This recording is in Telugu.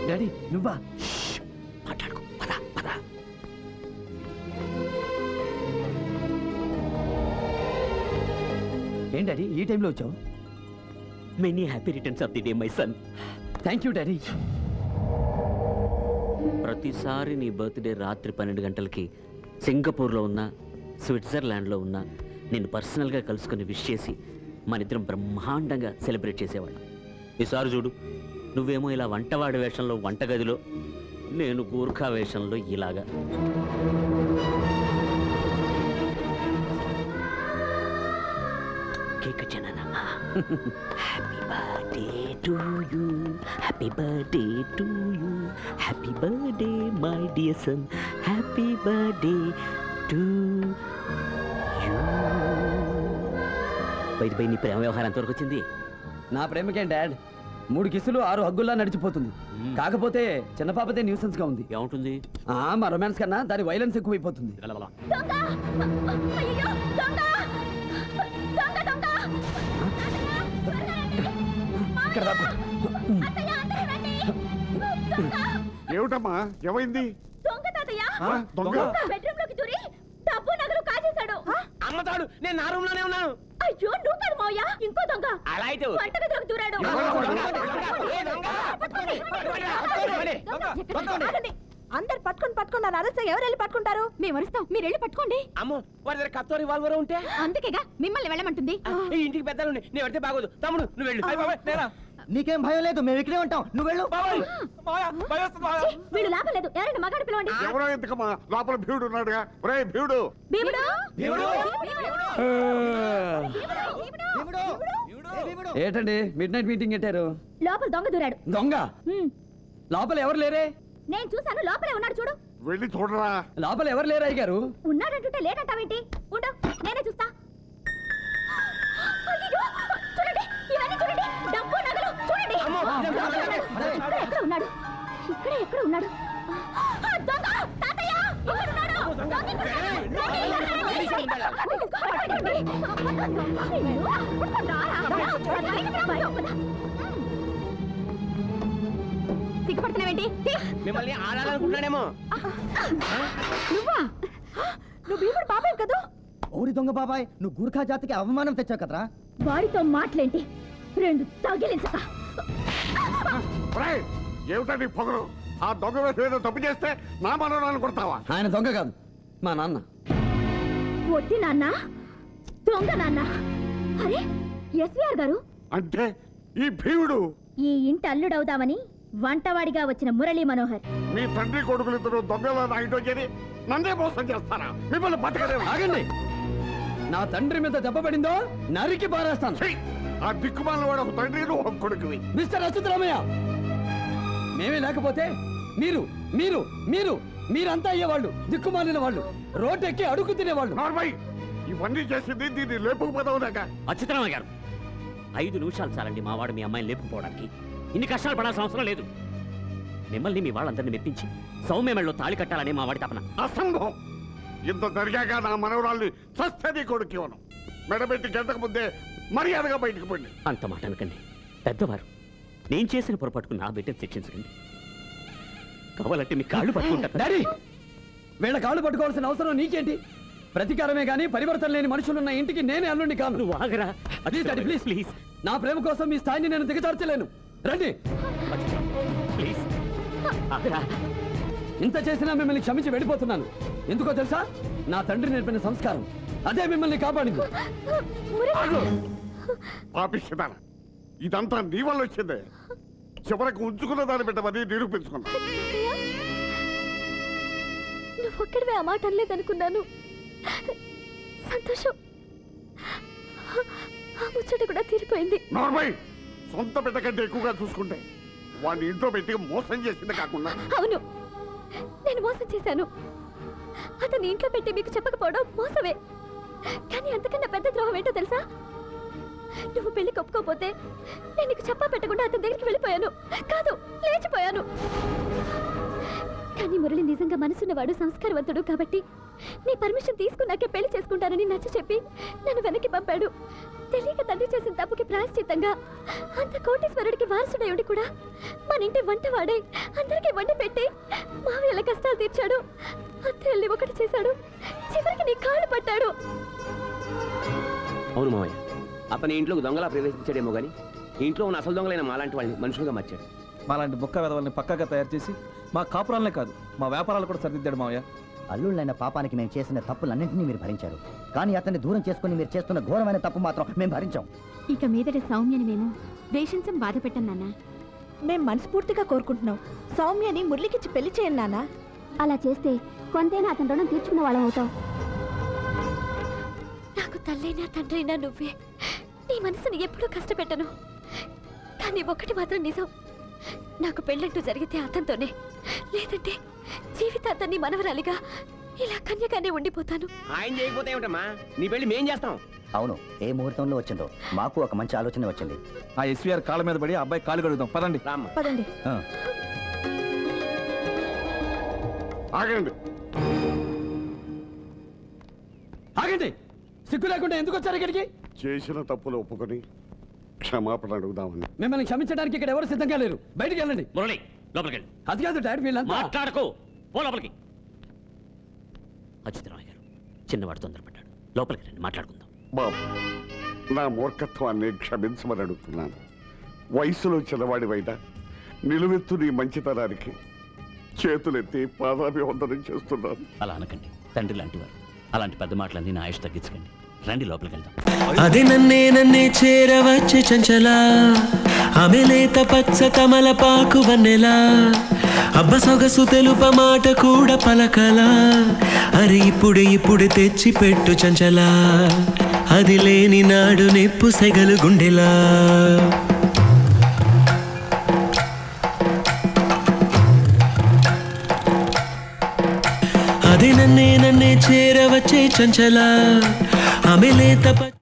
డాడీ నువ్వా? మాట్లాడుకో, పద పద. ఏం డాడీ ఈ టైంలో వచ్చావు? Many happy returns of the day my son. Thank you daddy. ప్రతిసారి నీ బర్త్డే రాత్రి 12 గంటలకి సింగపూర్లో ఉన్నా స్విట్జర్లాండ్లో ఉన్నా నేను పర్సనల్గా కలుసుకొని విష్ చేసి మనిద్దరం బ్రహ్మాండంగా సెలబ్రేట్ చేసేవాళ్ళం. ఈసారి చూడు, నువ్వేమో ఇలా వంటవాడి వేషంలో వంటగదిలో, నేను గూర్ఖా వేషంలో ఇలాగా. కేక్ వచ్చానా? Happy birthday to you, happy birthday to you, happy birthday my dear son, happy birthday to you. బయట నీ ప్రేమ వ్యవహారం ఎంతవరకు వచ్చింది? నా ప్రేమకేం డాడ్, 3 కిస్సులు 6 హగ్గుల్లా నడిచిపోతుంది. కాకపోతే చిన్న పాపతే న్యూసెన్స్ గా ఉంది. ఏముంటుంది? మా రొమాన్స్ కన్నా దాని వైలెన్స్ ఎక్కువైపోతుంది. ఏమిటమ్మా ఏమైంది? అమ్మతాడు, నేను నా రూమ్ లోనే ఉన్నాను. అయ్యో నువ్వు కాదు మావయ్య, ఇంకో దొంగ. అలా అయితే వంటగదిలోకి దూరాడు. అందరు పట్టుకొని నన్ను అరెస్ట్ ఎవరు వెళ్ళి పట్టుకుంటారు? మేము అరుస్తాం, మీరు వెళ్ళి పట్టుకోండి. అమ్మో, వాడి దగ్గర కత్తో రివాల్వర్ ఉంటే అందుకేగా మిమ్మల్ని వెళ్ళమంటుంది. ఈ ఇంటికి పెద్దలు నేను వెళ్తే బాగోదు. తమ్ముడు నువ్వు వెళ్ళు. నీకేం భయం లేదు, మేము ఇక్కడే ఉంటాం, నువ్వు వెళ్ళు. వీళ్ళు లాభం లేదు, ఎవరైనా మగాడు పిలవండి. ఎవరో ఎందుకమ్మా, లోపల భీవుడు ఉన్నాడుగా. ఒరేయ్ భీవుడు, భీముడు, ఏంటండి మిడ్ నైట్ మీటింగ్ పెట్టారు? లోపల దొంగ దూరాడు. దొంగ? లోపల ఎవరు లేరే? నేను చూసాను, లోపలే ఉన్నాడు చూడు. వెళ్ళి చూడరా. లోపల ఎవరు లేరు అయ్యారు? ఉన్నాడంటుంటే లేదంటావేంటి? ఉండు, నేనే చూస్తా. అయ్యో, చూడండి, ఇవన్నీ చూడండి, డబ్బు నగలు చూడండి. ఎక్కడ ఉన్నాడు? ఎక్కడ ఉన్నాడు? దొంగ తాతయ్య ఇక్కడ సిగ్గుపడుతున్నావేంటి? మిమ్మల్ని ఆడాలనుకుంటాడేమో. నువ్వా? నువ్వు భీముడు బాబాయ్ కదా? ఓరి దొంగ బాబాయ్, నువ్వు గూర్ఖా జాతికి అవమానం తెచ్చావు కదరా. వాడితో మాటలేంటి? 2 తగిలించక. ఏమిటా నీ పొగరు? ఆ దొంగ వేసి ఏదో తప్పు చేస్తే నా మనోరాలు కొడతావా? ఆయన దొంగ కాదు, మా నాన్న. వద్ది నాన్న, దొంగ నాన్న. అరే ఎస్వీఆర్ గారు అంటే ఈ భీముడు ఈ ఇంటి అల్లుడవుదామని వంటవాడిగా వచ్చిన మురళీ మనోహర్. మీ తండ్రి కొడుకులిద్దరు దొంగల నా ఇంట్లో చేరి నన్నే మోసం చేస్తారా? మిమ్మల్ని బతకలే. ఆగండి, నా తండ్రి మీద దెబ్బ పడిందో నరికి పారేస్తాను. ఆ దిక్కుమాల వాడు ఒక తండ్రి, నువ్వు ఒక కొడుకువి. మిస్టర్ అచ్యుతరామయ్య, మేమే లేకపోతే మీరు మీరు మీరు మీరంతా అయ్యేవాళ్ళు, దిక్కుమాలిన వాళ్ళు, రోడ్డెక్కి అడుగు తినేవాళ్ళు. నార్మల్ ఇవన్నీ చేసింది దీన్ని లేపుకుపోదావునాక. అచ్యుతరామయ్య గారు, 5 నిమిషాలు చాలండి మా వాడు మీ అమ్మాయిని లేపుకుపోవడానికి. ఇన్ని కష్టాలు పడాల్సిన అవసరం లేదు. మిమ్మల్ని మీ వాళ్ళందరినీ మెప్పించి సౌమ్యమేళలో తాళి కట్టాలని మా వాడి తపన. అసంభవం. ఇంత జరిగాక నా మనవరాల్ని చస్తది కొడుకు ఇవ్వను. మెడబెట్టి గంటకు ముందే మర్యాదగా బయటకు పోండి. అంత మాట అనకండి పెద్దవారు. నేను చేసిన పొరపాటుకు నా బిడ్డను శిక్షించకండి. కావాలంటే మీ కాళ్ళు పట్టుకుంటా. డాడీ, వీళ్ళ కాళ్ళు పట్టుకోవాల్సిన అవసరం నీకేంటి? ప్రతీకారమే గానీ పరివర్తన లేని మనుషులున్న ఇంటికి నేనే అల్లుండి కాను. నువ్వు ఆగరా. అది డాడీ ప్లీజ్ ప్లీజ్, నా ప్రేమ కోసం మీ స్థాయిని నేను దిగజార్చలేను. రండి ప్లీజ్ ఆగరా. ఇంత చేసినా మిమ్మల్ని క్షమించి వెళ్ళిపోతున్నాను. ఎందుకో తెలుసా? నా తండ్రి నేర్పిన సంస్కారం అదే మిమ్మల్ని కాపాడింది. పాపిస్తాను, ఇదంతా నీ వల్ల వచ్చిందే. చివరకు ఉంచుకున్న దాన్ని పెట్టమని నిరూపించుకున్నా. నువ్వు ఒక్కడివే ఆ మాట అనలేదనుకున్నాను. సంతోషం, ఆ ముచ్చట కూడా తీరిపోయింది. నార్మల్ సొంత బిడ్డ కంటే ఎక్కువగా చూసుకుంటే వాడిని ఇంట్లో పెట్టి మోసం చేసింది కాకుండా. అవును, నేను మోసం చేశాను. అతని ఇంట్లో పెట్టి మీకు చెప్పకపోవడం మోసమే. కానీ అంతకన్నా పెద్ద ద్రోహం ఏంటో తెలుసా? నువ్వు పెళ్లి ఒప్పుకోపోతే నేను నీకు చెప్పా పెట్టకుండా అతని దగ్గరికి వెళ్ళిపోయాను. కాదు, లేచిపోయాను. కానీ మురళి నిజంగా మనసున్నవాడు, సంస్కారవంతుడు కాబట్టి నీ పర్మిషన్ తీసుకున్నాకే పెళ్లి చేసుకుంటానని నచ్చ చెప్పి నన్ను వెనక్కి పంపాడు. తెలియక తండ్రి చేసిన తప్పుకి ప్రాయశ్చిత్తంగా అంత కోటీశ్వరుడికి వారసుడై ఉండి కూడా మన ఇంటి వంట వాడే అందరికీ వండి పెట్టి మావయ్యల కష్టాలు తీర్చాడు. అత్తయ్యల్ని ఒకటి చేశాడు, చివరికి నీ కాళ్ళు పట్టాడు. అవును మావయ్య, అతని ఇంట్లోకి దొంగలా ప్రవేశించాడేమో కానీ ఇంట్లో ఉన్న అసలు దొంగలైన మాలాంటి వాళ్ళని మనుషులుగా మార్చాడు. మాలాంటి బుక్క వెధవల్ని పక్కగా తయారు చేసి మా కాపురాలనే కాదు మా వ్యాపారాలు కూడా సరిదిద్దాడు మావయ్య. అల్లుళ్ళైన పాపానికి మేము చేసిన తప్పులన్నింటినీ మీరు భరించారు, కానీ అతన్ని దూరం చేసుకుని మీరు చేస్తున్న ఘోరమైన తప్పు మాత్రం మేము భరించాం. ఇక మీదట సౌమ్యని మేము వేషించం బాధ పెట్టం నాన్న. మేం మనస్ఫూర్తిగా కోరుకుంటున్నాం, సౌమ్యని మురళికిచ్చి పెళ్లి చేయండి నాన్న. అలా చేస్తే కొంతైనా అతని రుణం తీర్చుకున్న వాళ్ళం అవుతాం. నాకు తల్లైనా తండ్రైనా నువ్వే. నీ మనసుని ఎప్పుడూ కష్టపెట్టను, కానీ ఒకటి మాత్రం నిజం, నాకు పెళ్ళంటూ జరిగితే అతనితోనే, లేదంటే జీవితాంతాన్ని మనవరాలిగా ఇలా కన్యగానే ఉండిపోతాను. ఆయన చేయకపోతే ఏమిటమ్మా, నీ పెళ్లి మేం చేస్తాం. అవును, ఏ ముహూర్తంలో వచ్చిందో మాకు ఒక మంచి ఆలోచన వచ్చింది. ఆ ఎస్వీఆర్ కాళ్ళ మీద పడి అబ్బాయి కాలు కడుగుదాం పదండి. రామ్మ పదండి. ఆగండి. ఆగండి, సిగ్గు లేకుండా ఎందుకు వచ్చారు ఇక్కడికి? చేసిన తప్పులు ఒప్పుకొని క్షమాపణ అడుగుదామని. మిమ్మల్ని క్షమించడానికి ఇక్కడ ఎవరు సిద్ధంగా లేరు. బయటికి వెళ్ళండి. మురళి లోపలికి వెళ్ళి అది కాదు డాడ్, వీళ్ళంతా మాట్లాడకు, పో లోపలికి. అచ్యుతరావు గారు చిన్నవాడు తొందరపడ్డాడు, లోపలికి రండి మాట్లాడుకుందాం. బాబు, నా మూర్ఖత్వాన్ని క్షమించమని అడుగుతున్నాను. వయసులో చిన్నవాడివైనా నిలువెత్తు నీ మంచితనానికి చేతులెత్తి పాదాభివందనం చేస్తున్నాను. అలా అనకండి, తండ్రి లాంటి వారు. అలాంటి పెద్ద మాటలన్నీ నా ఆయుష్ తగ్గించకండి. రండి లోపలికి వెళ్దాం. అది నన్నే చేరవచ్చే చంచలా, ఆమె లేత పచ్చ తమలపాకు వన్నెలా, అబ్బ సొగసు తెలుప మాట కూడా పలకలా, అరే ఇప్పుడు తెచ్చి పెట్టు చంచలా, అది లేని నాడు నెప్పు సెగలు గుండెలా. అది నన్నే చేరవచ్చే చంచలా, ఆమె లేత